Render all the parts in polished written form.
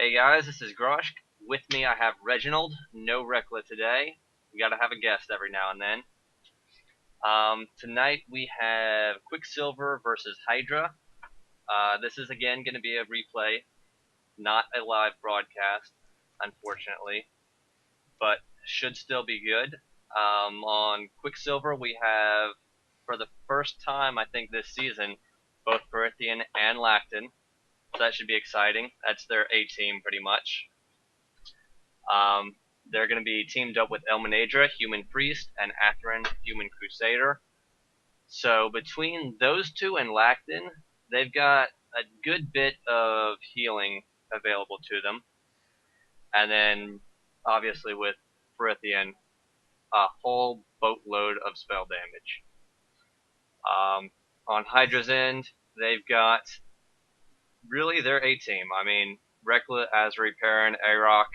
Hey guys, this is Grosh. With me I have Reginald. No Reklah today. We gotta have a guest every now and then. Tonight we have Quicksilver versus Hydra. This is again going to be a replay, not a live broadcast, unfortunately, but should still be good. On Quicksilver we have, for the first time I think this season, both Perrinn and Lactan. So that should be exciting. That's their A team pretty much. They're going to be teamed up with Ellminaidra, Human Priest, and Atheran, Human Crusader. So between those two and Lactan, they've got a good bit of healing available to them. And then, obviously with Perrinn, a whole boatload of spell damage. On Hydra's end, they've got really their A team. I mean, Reklah, Azheri, Perrinn, Aroc.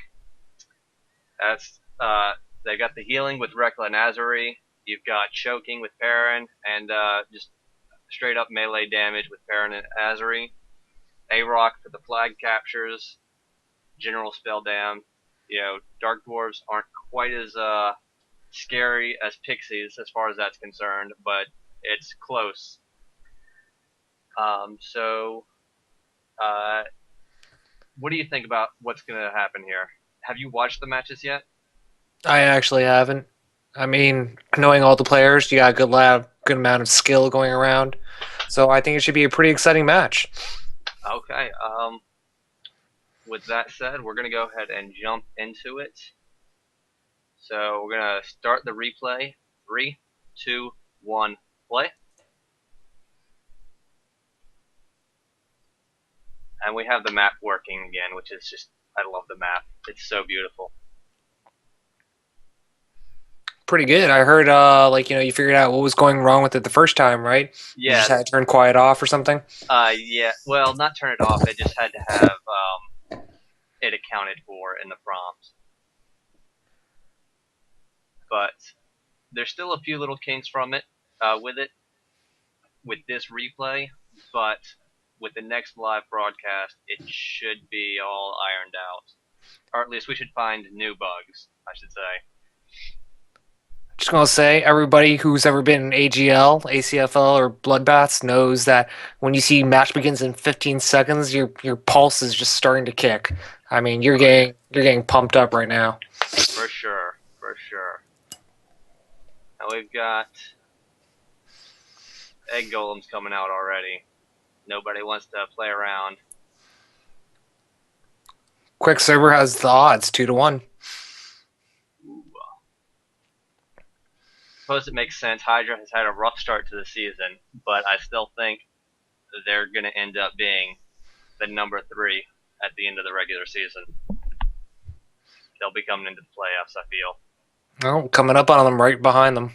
That's they got the healing with Reklah and Azheri. You've got choking with Perrinn, and just straight up melee damage with Perrinn and Azheri. Aroc for the flag captures, general spell dam. You know, Dark Dwarves aren't quite as scary as Pixies as far as that's concerned, but it's close. What do you think about what's going to happen here? Have you watched the matches yet? I actually haven't. I mean, knowing all the players, you got a good amount of skill going around. So I think it should be a pretty exciting match. Okay. With that said, we're going to go ahead and jump into it. So we're going to start the replay. 3, 2, 1, play. And we have the map working again, which is just, I love the map. It's so beautiful. Pretty good. I heard, you figured out what was going wrong with it the first time, right? Yeah. You just had to turn quiet off or something? Yeah. Well, not turn it off. It just had to have it accounted for in the prompt. But there's still a few little kinks from it, with this replay, but with the next live broadcast, it should be all ironed out. Or at least we should find new bugs, I should say. Just gonna say, everybody who's ever been in AGL, ACFL, or Bloodbaths knows that when you see match begins in 15 seconds, your pulse is just starting to kick. I mean, you're getting pumped up right now. For sure, for sure. Now we've got egg golems coming out already. Nobody wants to play around. Quicksilver has the odds 2-1. Suppose it makes sense. Hydra has had a rough start to the season, but I still think they're going to end up being the number 3 at the end of the regular season. They'll be coming into the playoffs, I feel. Well, coming up on them, right behind them.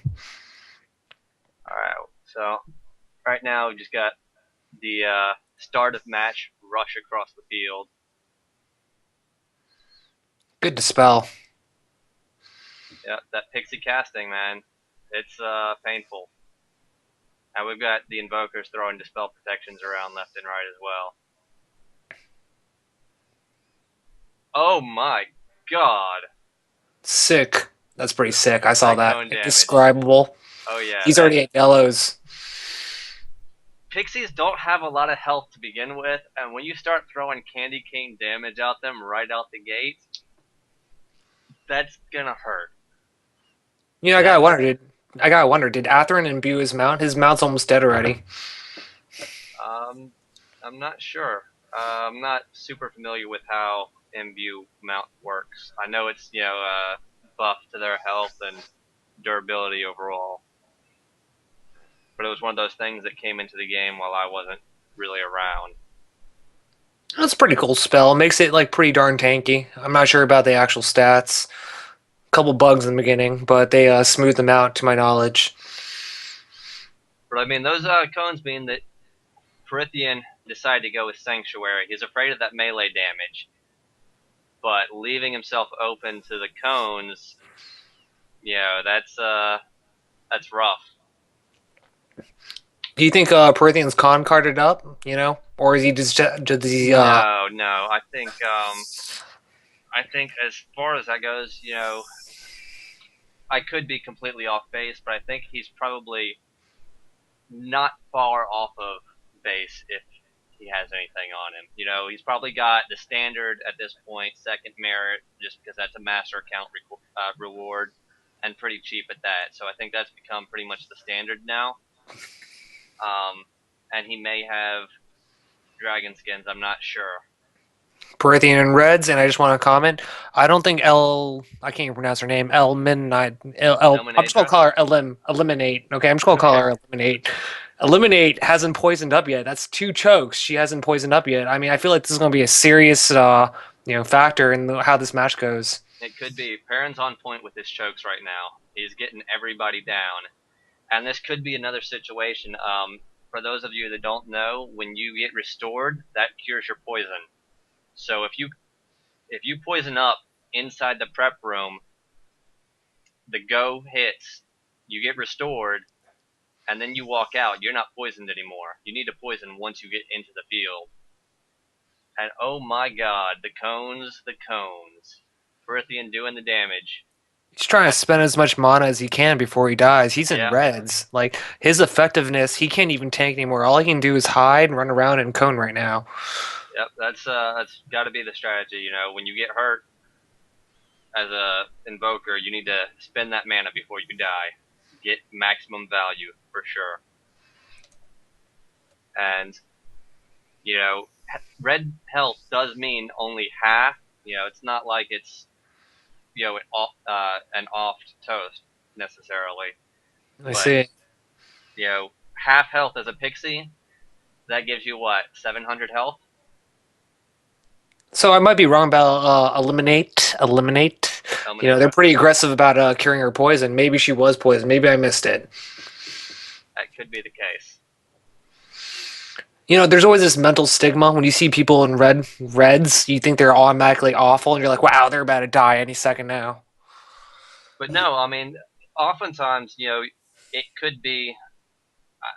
Alright, so right now we just got the start of match rush across the field. Good dispel. Yeah, that pixie casting, man. It's painful. And we've got the invokers throwing dispel protections around left and right as well. Oh my god. Sick. That's pretty sick. I saw that. Damage. Indescribable. Oh yeah. He's already at yellows. Pixies don't have a lot of health to begin with, and when you start throwing candy cane damage at them right out the gate, that's gonna hurt. You know, I gotta wonder, did Atheran imbue his mount? His mount's almost dead already. I'm not sure. I'm not super familiar with how imbue mount works. I know it's, buff to their health and durability overall. But it was one of those things that came into the game while I wasn't really around. That's a pretty cool spell. It makes it like pretty darn tanky. I'm not sure about the actual stats. Couple bugs in the beginning, but they smooth them out to my knowledge. But I mean, those cones mean that Perrinn decided to go with Sanctuary. He's afraid of that melee damage, but leaving himself open to the cones, that's rough. Do you think Perrithion's con carded up? You know, or is he just does he No, no. I think as far as that goes, I could be completely off base, but I think he's probably not far off of base if he has anything on him. He's probably got the standard at this point, second merit, just because that's a master account reward, and pretty cheap at that. So I think that's become pretty much the standard now. And he may have dragon skins. I'm not sure. Perrinn and Reds? And I just want to comment. I don't think I can't even pronounce her name. I'm just gonna Ellminaidra? call her Eliminate. Okay, I'm just gonna call Okay. her Eliminate. Eliminate hasn't poisoned up yet. That's 2 chokes. She hasn't poisoned up yet. I mean, I feel like this is gonna be a serious, factor in how this match goes. It could be. Perrin's on point with his chokes right now. He's getting everybody down. And this could be another situation. For those of you that don't know, when you get restored, that cures your poison. So if you poison up inside the prep room, the go hits, you get restored, and then you walk out, you're not poisoned anymore. You need to poison once you get into the field. And oh my god, the cones, the cones. Perrinn doing the damage. He's trying to spend as much mana as he can before he dies. He's in Yeah, Reds. Like his effectiveness, he can't even tank anymore. All he can do is hide and run around and cone right now. yep, that's got to be the strategy. When you get hurt as a invoker, you need to spend that mana before you die. Get maximum value for sure. And red health does mean only half. It's not like it's an off toast necessarily. I But see. half health as a pixie, that gives you what, 700 health? So I might be wrong about Eliminate. Eliminate. They're Ellminaidra. pretty aggressive about curing her poison. Maybe she was poisoned. Maybe I missed it. That could be the case. There's always this mental stigma when you see people in reds. You think they're automatically awful, and you're like, wow, they're about to die any second now. But no, I mean, oftentimes, it could be.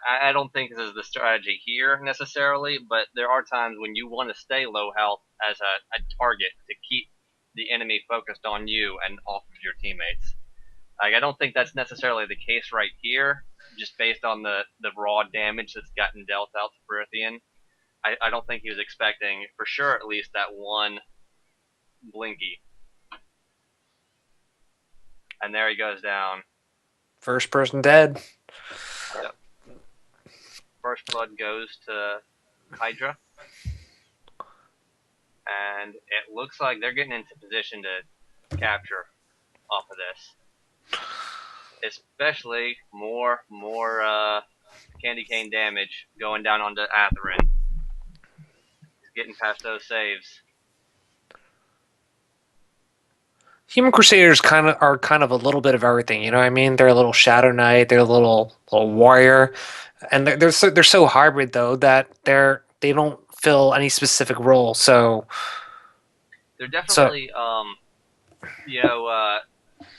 I don't think this is the strategy here necessarily, but there are times when you want to stay low health as a target to keep the enemy focused on you and off of your teammates. Like, I don't think that's necessarily the case right here, just based on the raw damage that's gotten dealt out to Perrinn. I don't think he was expecting, for sure at least, that one Blinky. And there he goes down. First person dead. Yep. First blood goes to Hydra. And it looks like they're getting into position to capture off of this. Especially more candy cane damage going down onto Atheran. He's getting past those saves. Human Crusaders are kind of a little bit of everything. You know what I mean? They're a little Shadow Knight. They're a little warrior, and they're so hybrid though that they don't fill any specific role. So they're definitely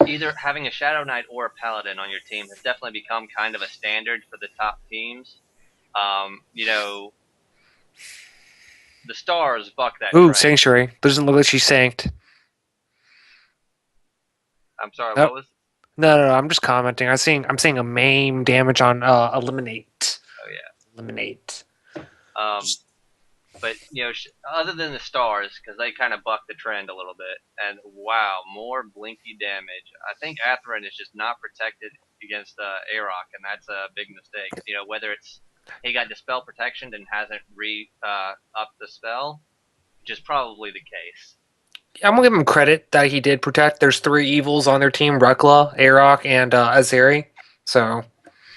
either having a Shadow Knight or a Paladin on your team has definitely become kind of a standard for the top teams. The stars buck that ooh, trend. Sanctuary doesn't look like she's sanked. I'm sorry, Nope. what was? No. I'm just commenting. I'm seeing a main damage on Eliminate. Oh yeah, Eliminate. But other than the stars, because they kind of buck the trend a little bit, and wow, more blinky damage. I think Atheran is just not protected against Aroc, and that's a big mistake. Whether it's he got dispel protection and hasn't upped the spell, which is probably the case. I'm gonna give him credit that he did protect. There's 3 evils on their team: Reklah, Aroc, and Azheri. So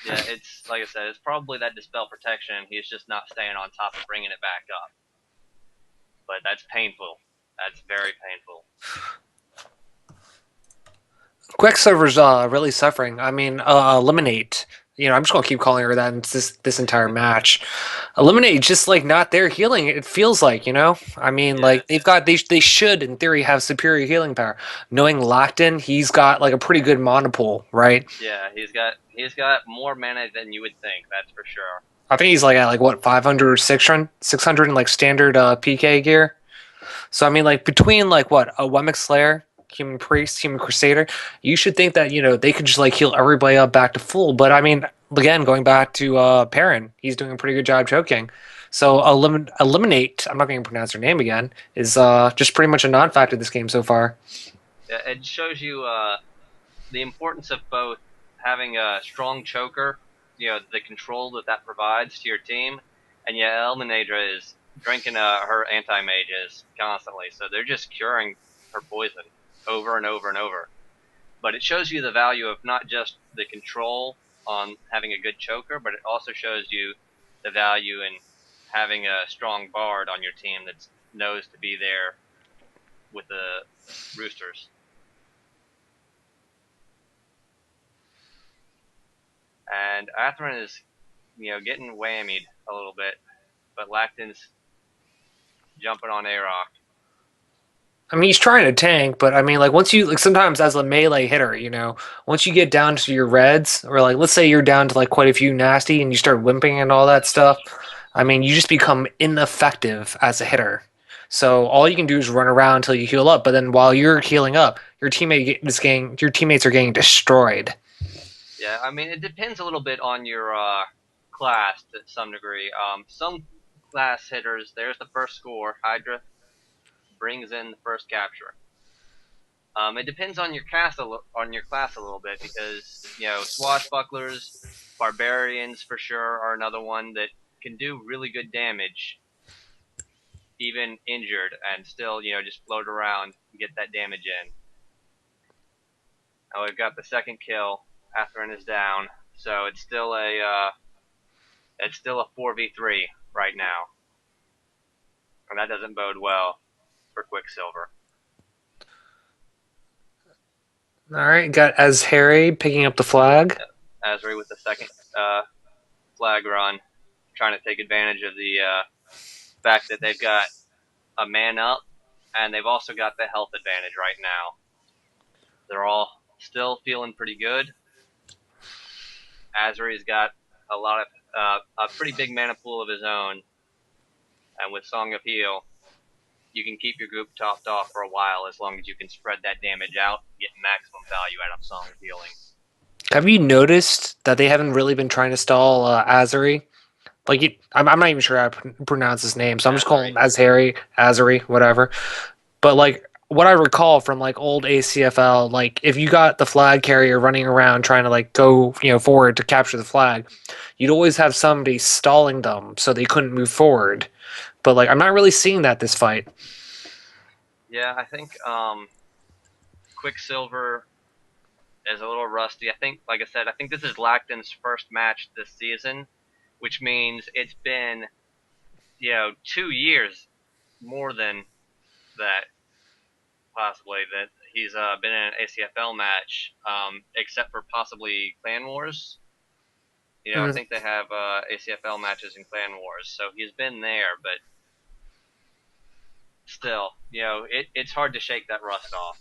yeah, it's like I said, it's probably that dispel protection. He's just not staying on top of bringing it back up. But that's painful. That's very painful. Quicksilver's really suffering. I mean, Eliminate. I'm just gonna keep calling her that in this entire match. Eliminate just like not there healing. It feels like I mean, like they should in theory have superior healing power. Knowing Lactan, he's got like a pretty good mana pool, right? Yeah, he's got more mana than you would think. That's for sure. I think he's like at like what 500 or 600, 600 in like standard PK gear. So I mean, like between like what a Wemmick Slayer, Human Priest, Human Crusader, you should think that they could just like heal everybody up back to full. But I mean, again, going back to Perrin, he's doing a pretty good job choking. So eliminate. I'm not going to pronounce her name again. Is just pretty much a non-factor this game so far. Yeah, it shows you the importance of both having a strong choker, the control that provides to your team, and yeah, Ellminaidra is drinking her anti-mages constantly, so they're just curing her poison over and over and over. But it shows you the value of not just the control on having a good choker, but it also shows you the value in having a strong bard on your team that knows to be there with the roosters. And Atheran is, getting whammied a little bit, but Lactan's jumping on Aroc. I mean, he's trying to tank, but I mean, like once you like sometimes as a melee hitter, once you get down to your reds, or like let's say you're down to like quite a few nasty, and you start wimping and all that stuff. I mean, you just become ineffective as a hitter. So all you can do is run around until you heal up. But then while you're healing up, your teammates are getting destroyed. Yeah, I mean, it depends a little bit on your class to some degree. Some class hitters, there's the first score. Hydra brings in the first capture. It depends on your class a little bit because swashbucklers, barbarians for sure are another one that can do really good damage, even injured, and still just float around and get that damage in. Now we've got the second kill. Atheran is down, so it's still a 4v3 right now, and that doesn't bode well for Quicksilver. All right, got Azheri picking up the flag. Azheri with the second flag run, trying to take advantage of the fact that they've got a man up, and they've also got the health advantage right now. They're all still feeling pretty good. Azheri's got a pretty big mana pool of his own, and with Song of Heal, you can keep your group topped off for a while as long as you can spread that damage out and get maximum value out of Song of Healing. Have you noticed that they haven't really been trying to stall Azheri? Like, I'm not even sure how to pronounce his name, so I'm just calling him Azheri, whatever. But like what I recall from like old ACFL, like if you got the flag carrier running around trying to like go forward to capture the flag, you'd always have somebody stalling them so they couldn't move forward. But like I'm not really seeing that this fight. Yeah, I think Quicksilver is a little rusty. I think, like I said, I think this is Lactan's first match this season, which means it's been 2 years more than that, possibly, that he's been in an ACFL match, except for possibly Clan Wars. I think they have ACFL matches in Clan Wars, so he's been there, but still, it's hard to shake that rust off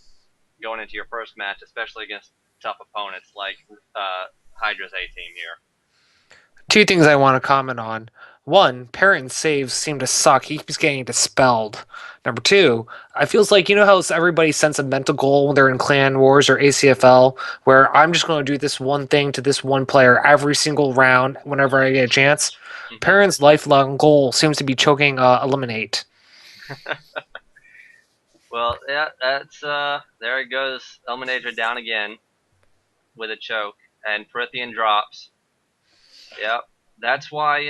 going into your first match, especially against tough opponents like Hydra's A team here. Two things I want to comment on. One, Perrinn's saves seem to suck. He keeps getting dispelled. Number two, I feels like how everybody sets a mental goal when they're in Clan Wars or ACFL, where I'm just going to do this one thing to this one player every single round whenever I get a chance. Mm-hmm. Perrinn's lifelong goal seems to be choking Eliminate. Well, yeah, that's there it goes. Ellminaidra down again with a choke, and Perrinn drops. Yep, that's why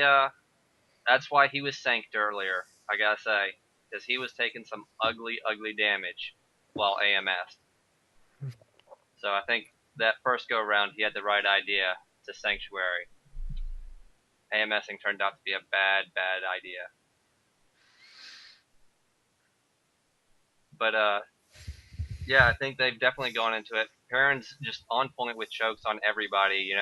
he was sanked earlier. I gotta say, because he was taking some ugly, ugly damage while AMS. So I think that first go around he had the right idea to Sanctuary. AMSing turned out to be a bad, bad idea. But yeah, I think they've definitely gone into it. Perrinn's just on point with chokes on everybody.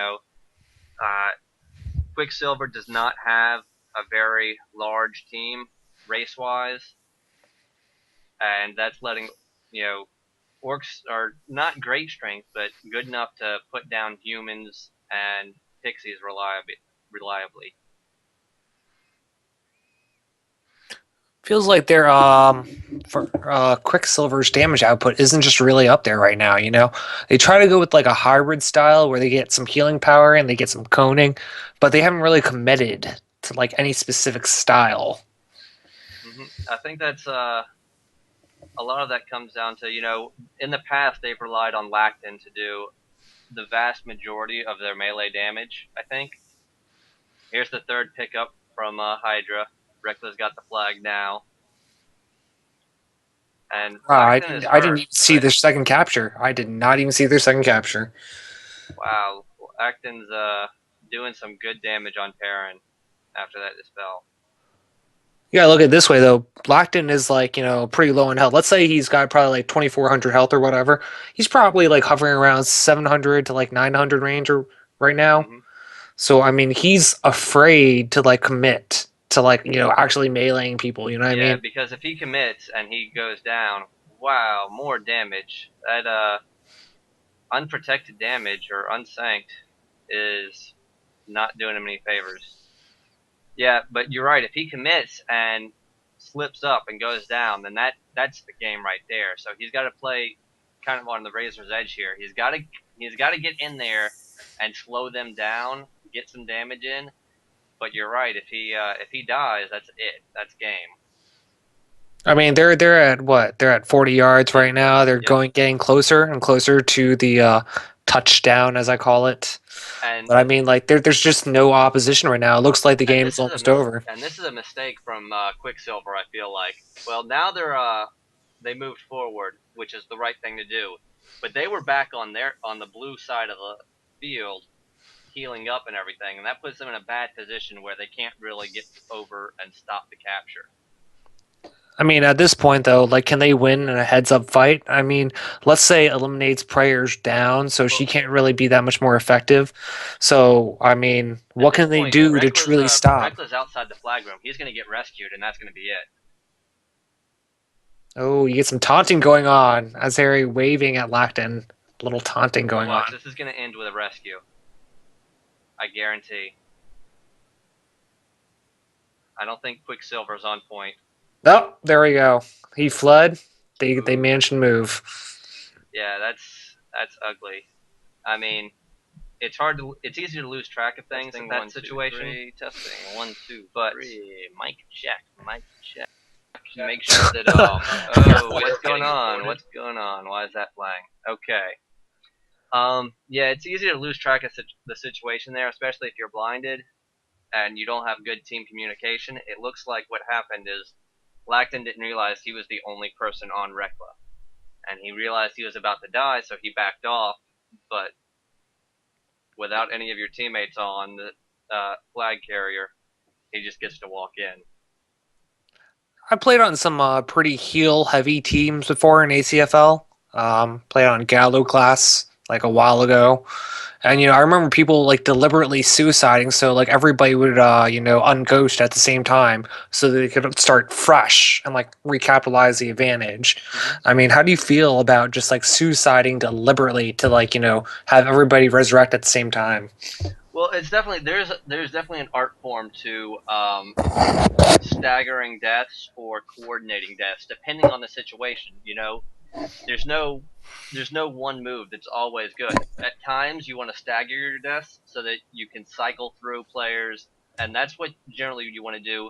Quicksilver does not have a very large team race-wise, and that's letting orcs are not great strength, but good enough to put down humans and pixies reliably. Feels like their for Quicksilver's damage output isn't just really up there right now, you know? They try to go with like a hybrid style where they get some healing power and they get some coning, but they haven't really committed to like any specific style. I think that's a lot of that comes down to, in the past they've relied on Lactan to do the vast majority of their melee damage, I think. Here's the third pickup from Hydra. Reklah's got the flag now. And I Lactan didn't is I didn't hurt, even see but their second capture. I did not even see their second capture. wow, Lactan's doing some good damage on Perrinn after that dispel. You gotta look at it this way though. Lacton is like, pretty low in health. Let's say he's got probably like 2400 health or whatever. He's probably like hovering around 700 to like 900 range or right now. hmm So I mean, he's afraid to like commit to like, actually meleeing people, you know what I Yeah, mean? because if he commits and he goes down, wow, more damage. That unprotected damage or unsanked is not doing him any favors. Yeah, but you're right. If he commits and slips up and goes down, then that's the game right there. So he's got to play kind of on the razor's edge here. He's got to get in there and slow them down, get some damage in. But you're right. If he dies, that's it. That's game. I mean, they're at what? They're at 40 yards right now. They're Yep. getting closer and closer to the touchdown, as I call it. And But I mean, like, there's just no opposition right now. It looks like the and game's almost over. this is a mistake from Quicksilver. I feel like. Well, now they moved forward, which is the right thing to do. But they were back on the blue side of the field, healing up and everything, and that puts them in a bad position where they can't really get over and stop the capture. I mean, at this point, though, like, can they win in a heads-up fight? I mean, let's say eliminates Prayers down, so Well, she can't really be that much more effective. So, I mean, at what this can they point, do to truly stop? Reklah's outside the flag room. He's going to get rescued, and that's going to be it. Oh, you get some taunting going on. Azheri waving at Lactan. A little taunting going Watch, on. this is going to end with a rescue. I guarantee. I don't think Quicksilver's on point. Oh, there we go. He fled. They Ooh. managed to move. Yeah, that's ugly. I mean, it's easy to lose track of things in that One, situation. 2, 3, testing. 1, 2, But 3. Mic check. Mic check. make sure that oh, what's going on? What's going on? Why is that playing? Okay. Yeah, it's easy to lose track of the situation there, especially if you're blinded and you don't have good team communication. It looks like what happened is Lactan didn't realize he was the only person on Reklah, and he realized he was about to die, so he backed off. But without any of your teammates on the flag carrier, he just gets to walk in. I played on some pretty heal heavy teams before in ACFL. Played on Gallo class like a while ago, and I remember people like deliberately suiciding so like everybody would unghost at the same time so that they could start fresh and like recapitalize the advantage. I mean, how do you feel about just like suiciding deliberately to like have everybody resurrect at the same time? Well, it's definitely there's definitely an art form to staggering deaths or coordinating deaths, depending on the situation. There's no there's no one move that's always good. At times, you want to stagger your deaths so that you can cycle through players, and that's what generally you want to do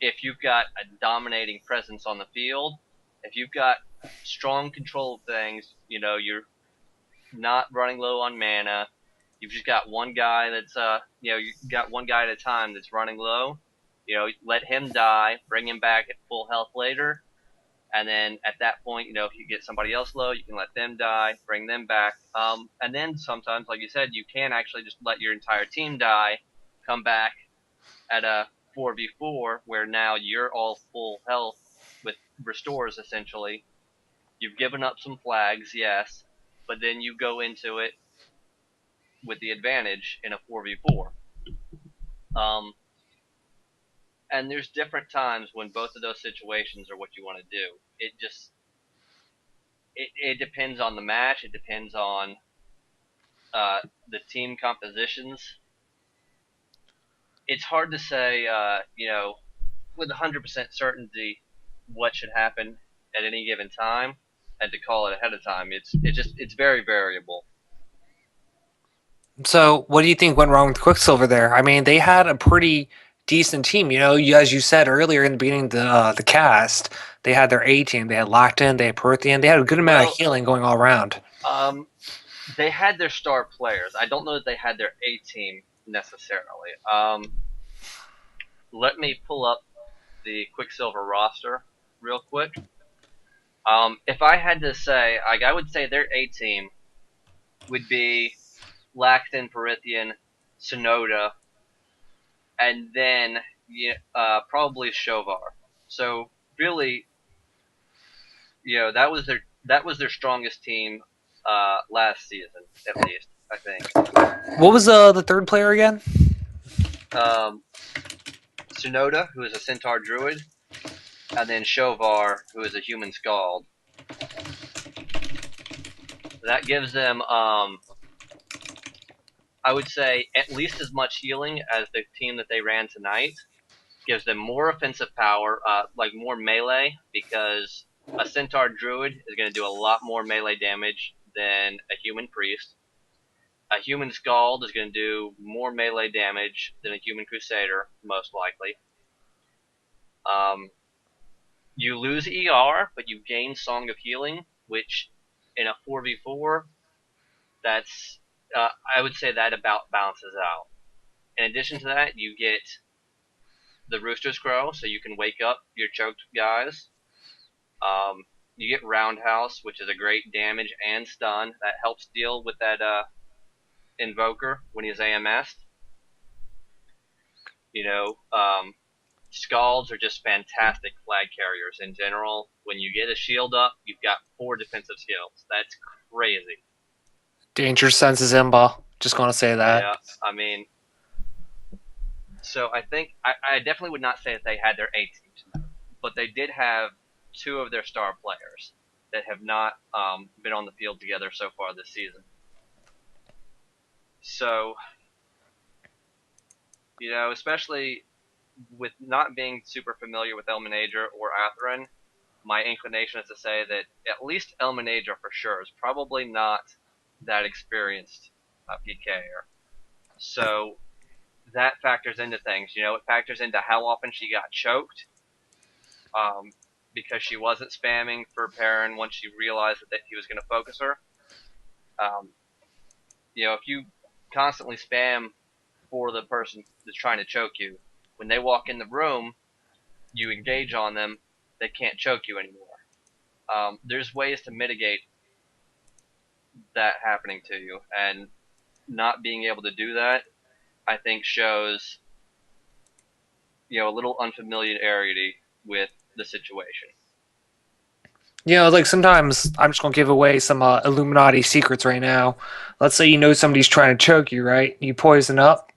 if you've got a dominating presence on the field. If you've got strong control of things, you're not running low on mana. You've just got one guy that's you got one guy at a time that's running low. Let him die, bring him back at full health later, and then at that point, if you get somebody else low, you can let them die, bring them back. And then sometimes, like you said, you can actually just let your entire team die, come back at a 4v4 where now you're all full health with restores essentially. You've given up some flags, yes, but then you go into it with the advantage in a 4v4. Um, and there's different times when both of those situations are what you want to do. It depends on the match. It depends on the team compositions. It's hard to say, with 100% certainty what should happen at any given time, and to call it ahead of time. It's very variable. So, what do you think went wrong with Quicksilver there? I mean, they had a pretty decent team. As you said earlier in the beginning of the cast, they had their A team. They had Lactan, they had Perrinn, they had a good amount Well, of healing going all around. They had their star players. I don't know that they had their A team necessarily. Let me pull up the Quicksilver roster real quick. If I had to say, I would say their A team would be Lactan, Perrinn, Sonoda, and then probably Shovar. So really, that was their strongest team last season, at least, I think. What was the third player again? Sonoda, who is a Centaur Druid, and then Shovar, who is a Human Scald. That gives them, I would say, at least as much healing as the team that they ran tonight. Gives them more offensive power, like more melee, because a Centaur Druid is going to do a lot more melee damage than a Human Priest. A Human Scald is going to do more melee damage than a Human Crusader, most likely. You lose ER, but you gain Song of Healing, which in a 4v4, that's I would say that about balances out. In addition to that, you get the Rooster's Crow, so you can wake up your choked guys. You get Roundhouse, which is a great damage and stun that helps deal with that Invoker when he's AMS'd. Scalds are just fantastic flag carriers in general. When you get a shield up, you've got 4 defensive skills. That's crazy. Danger senses Imba. Just going to say that. Yeah, I mean, so I think I definitely would not say that they had their A teams, but they did have 2 of their star players that have not been on the field together so far this season. So, especially with not being super familiar with Ellminaidra or Atheran, my inclination is to say that at least Ellminaidra for sure is probably not that experienced PKer. So that factors into things. It factors into how often she got choked, because she wasn't spamming for Perrinn once she realized that he was going to focus her. If you constantly spam for the person that's trying to choke you, when they walk in the room, you engage on them, they can't choke you anymore. There's ways to mitigate that happening to you, and not being able to do that, I think, shows a little unfamiliarity with the situation. Like sometimes I'm just going to give away some Illuminati secrets right now. Let's say somebody's trying to choke you, right? You poison up,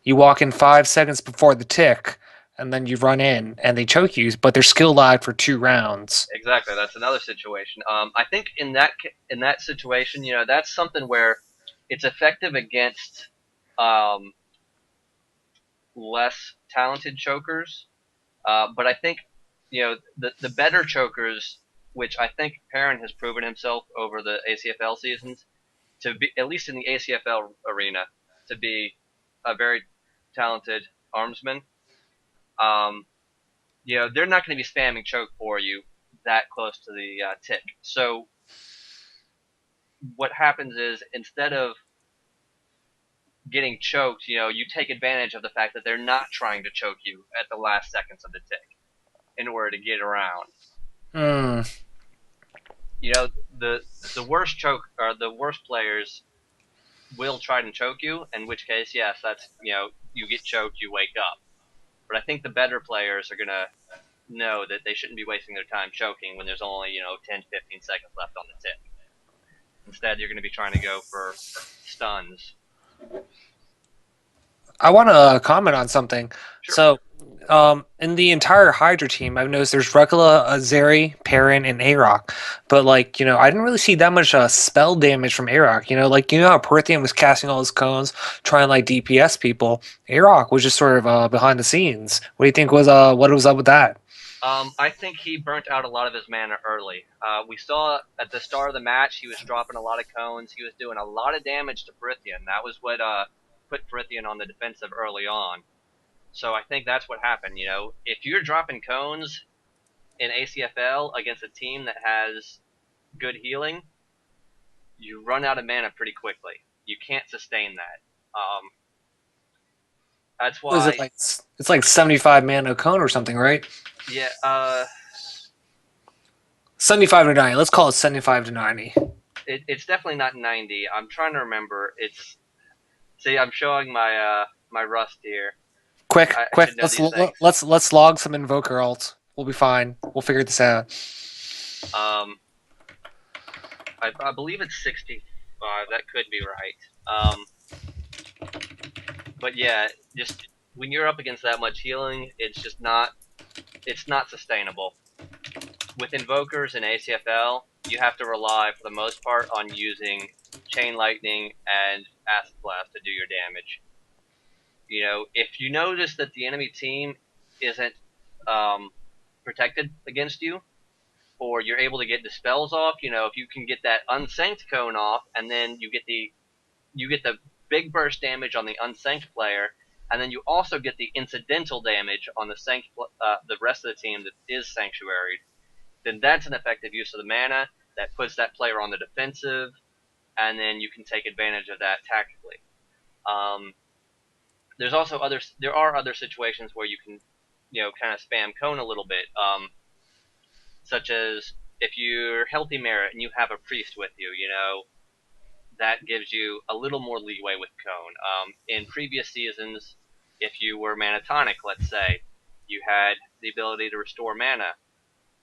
you walk in 5 seconds before the tick, and then you run in and they choke you, but they're skill lagged for 2 rounds. Exactly, that's another situation. I think in that situation, that's something where it's effective against less talented chokers, but I think the better chokers, which I think Perrinn has proven himself over the ACFL seasons to be, at least in the ACFL arena, to be a very talented armsman. They're not going to be spamming choke for you that close to the tick. So what happens is, instead of getting choked, you take advantage of the fact that they're not trying to choke you at the last seconds of the tick in order to get around. The worst choke, or the worst players, will try and choke you, in which case, yes, that's, you get choked, you wake up. But I think the better players are going to know that they shouldn't be wasting their time choking when there's only, 10, 15 seconds left on the tick. Instead, you're going to be trying to go for stuns. I want to comment on something. Sure. So, in the entire Hydra team, I've noticed there's Reklah, Azheri, Perrinn, and Aroc. But like, I didn't really see that much spell damage from Aroc. How Perrinn was casting all his cones, trying like DPS people. Aroc was just sort of behind the scenes. What do you think was what was up with that? I think he burnt out a lot of his mana early. We saw at the start of the match he was dropping a lot of cones. He was doing a lot of damage to Perrinn. That was what put Perrinn on the defensive early on. So I think that's what happened. If you're dropping cones in ACFL against a team that has good healing, you run out of mana pretty quickly. You can't sustain that. That's What is it why. like? It's like 75 mana cone or something, right? Yeah. 75 to 90. Let's call it 75 to 90. It's definitely not 90. I'm trying to remember. See, I'm showing my rust here. Quick, I quick. should know these things. Let's log some Invoker alts. We'll be fine. We'll figure this out. I believe it's 65. That could be right. But yeah, just when you're up against that much healing, it's just not. It's not sustainable. With Invokers and ACFL, you have to rely for the most part on using Chain Lightning and Acid Blast to do your damage. If you notice that the enemy team isn't protected against you, or you're able to get the spells off, if you can get that Unsynced cone off, and then you get the big burst damage on the Unsynced player, and then you also get the incidental damage on the rest of the team that is Sanctuaried, then that's an effective use of the mana that puts that player on the defensive, and then you can take advantage of that tactically. There are other situations where you can, kind of spam cone a little bit, such as if you're healthy merit and you have a priest with you, that gives you a little more leeway with cone. In previous seasons, if you were manatonic, let's say, you had the ability to restore mana,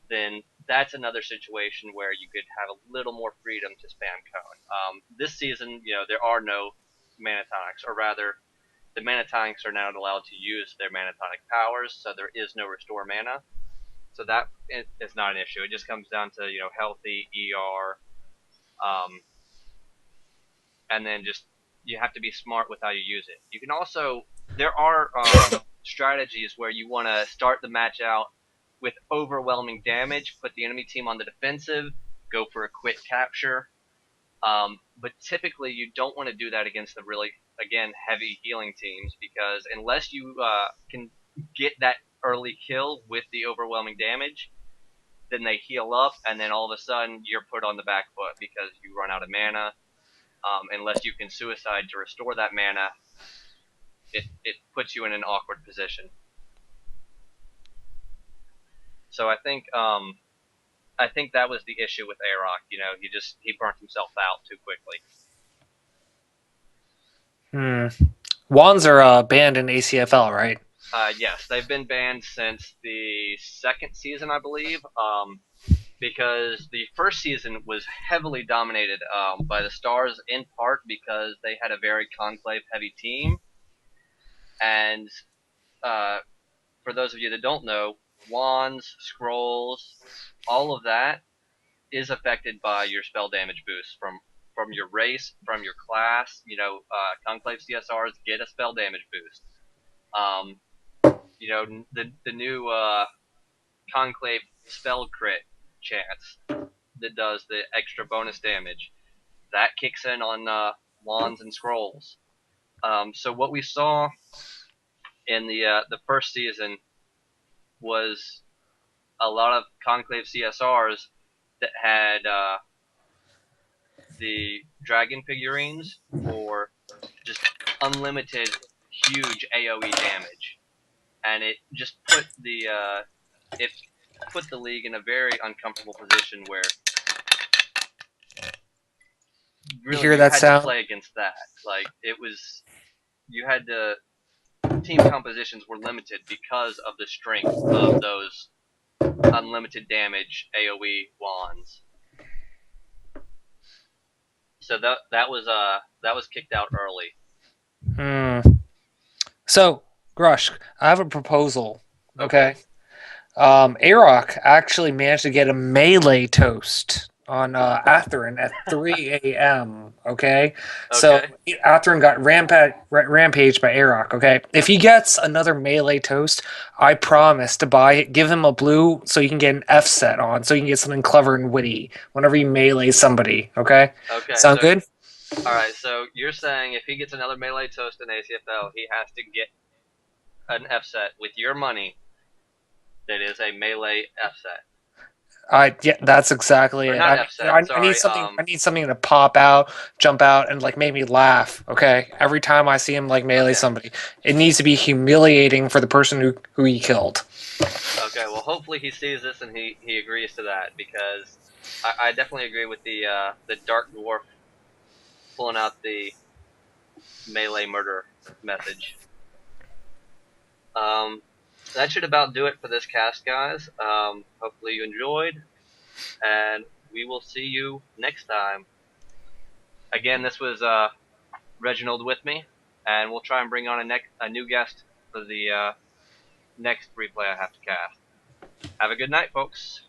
then that's another situation where you could have a little more freedom to spam cone. This season, there are no manatonics, or rather, the manatonics are not allowed to use their manatonic powers, so there is no restore mana. So that is not an issue. It just comes down to healthy ER, and then just you have to be smart with how you use it. You can also there are strategies where you want to start the match out with overwhelming damage, put the enemy team on the defensive, go for a quick capture. But typically you don't want to do that against the really, again, heavy healing teams, because unless you can get that early kill with the overwhelming damage, then they heal up, and then all of a sudden you're put on the back foot because you run out of mana. Unless you can suicide to restore that mana, it puts you in an awkward position. So I think that was the issue with Aroc. He burnt himself out too quickly. Wands are banned in ACFL, right? Yes, they've been banned since the second season, I believe, because the first season was heavily dominated by the Stars, in part because they had a very Conclave-heavy team. And for those of you that don't know, wands, scrolls, all of that is affected by your spell damage boost from your race, from your class. Conclave CSRs get a spell damage boost. The new Conclave spell crit chance that does the extra bonus damage that kicks in on wands and scrolls. So what we saw in the first season was a lot of Conclave CSRs that had the dragon figurines for just unlimited huge AoE damage, and it just put the league in a very uncomfortable position where really You hear you that had sound? to play against that. Like team compositions were limited because of the strength of those unlimited damage AoE wands. So that was kicked out early. So, Grush, I have a proposal Okay. Aroc actually managed to get a melee toast on Atheran at 3 a.m. Okay, so Okay. Atheran got rampaged by Aroc. Okay, if he gets another melee toast, I promise to give him a blue so you can get an F set on, so you can get something clever and witty whenever you melee somebody. Okay, Okay. sound So, good? all right. So you're saying if he gets another melee toast in ACFL, he has to get an F set with your money. That is a melee F set, Yeah, that's exactly or it. not F set. I need Sorry. something. I need something to pop out, jump out, and like make me laugh. Okay, every time I see him like melee Okay. somebody, it needs to be humiliating for the person who he killed. Okay. Well, hopefully he sees this and he agrees to that because I definitely agree with the Dark Dwarf pulling out the melee murder message. That should about do it for this cast, guys. Hopefully you enjoyed, and we will see you next time. Again, this was Reginald with me, and we'll try and bring on a new guest for the next replay I have to cast. Have a good night, folks.